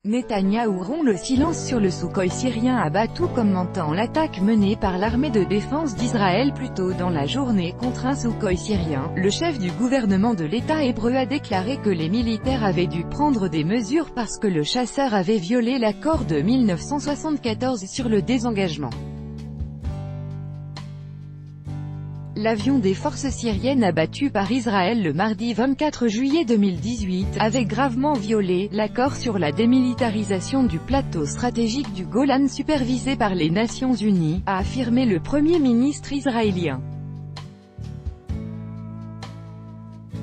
Netanyahou rompt le silence sur le Soukhoi syrien abattu commentant l'attaque menée par l'armée de défense d'Israël plus tôt dans la journée contre un Soukhoi syrien. Le chef du gouvernement de l'État hébreu a déclaré que les militaires avaient dû prendre des mesures parce que le chasseur avait violé l'accord de 1974 sur le désengagement. L'avion des forces syriennes abattu par Israël le mardi 24 juillet 2018 avait gravement violé l'accord sur la démilitarisation du plateau stratégique du Golan supervisé par les Nations Unies, a affirmé le Premier ministre israélien.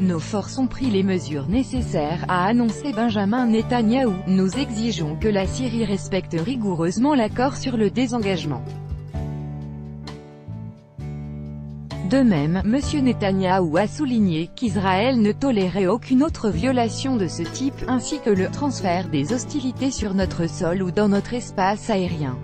Nos forces ont pris les mesures nécessaires, a annoncé Benjamin Netanyahou. Nous exigeons que la Syrie respecte rigoureusement l'accord sur le désengagement. De même, M. Netanyahou a souligné qu'Israël ne tolérait aucune autre violation de ce type, ainsi que le transfert des hostilités sur notre sol ou dans notre espace aérien.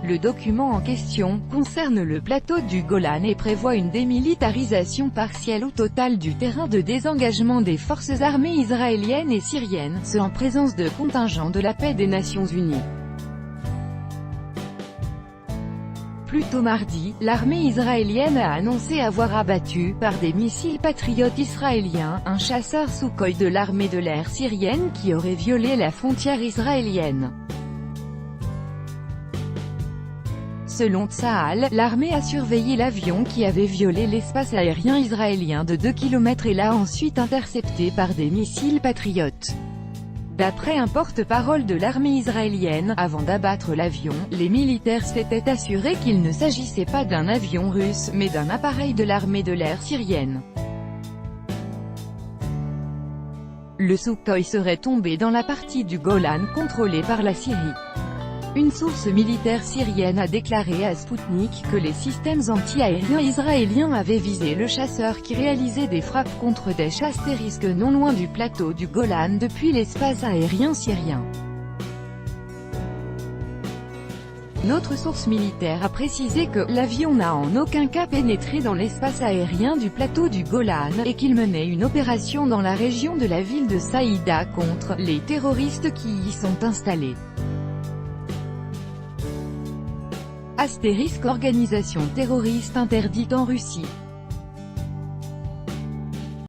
Le document en question concerne le plateau du Golan et prévoit une démilitarisation partielle ou totale du terrain de désengagement des forces armées israéliennes et syriennes, ce en présence de contingents de la paix des Nations Unies. Plus tôt mardi, l'armée israélienne a annoncé avoir abattu, par des missiles patriotes israéliens, un chasseur Soukhoi de l'armée de l'air syrienne qui aurait violé la frontière israélienne. Selon Tsahal, l'armée a surveillé l'avion qui avait violé l'espace aérien israélien de 2 km et l'a ensuite intercepté par des missiles patriotes. D'après un porte-parole de l'armée israélienne, avant d'abattre l'avion, les militaires s'étaient assurés qu'il ne s'agissait pas d'un avion russe, mais d'un appareil de l'armée de l'air syrienne. Le Soukhoi serait tombé dans la partie du Golan contrôlée par la Syrie. Une source militaire syrienne a déclaré à Sputnik que les systèmes anti-aériens israéliens avaient visé le chasseur qui réalisait des frappes contre des chasseurs non loin du plateau du Golan depuis l'espace aérien syrien. Notre source militaire a précisé que l'avion n'a en aucun cas pénétré dans l'espace aérien du plateau du Golan, et qu'il menait une opération dans la région de la ville de Saïda contre les terroristes qui y sont installés. Astérisque organisation terroriste interdite en Russie.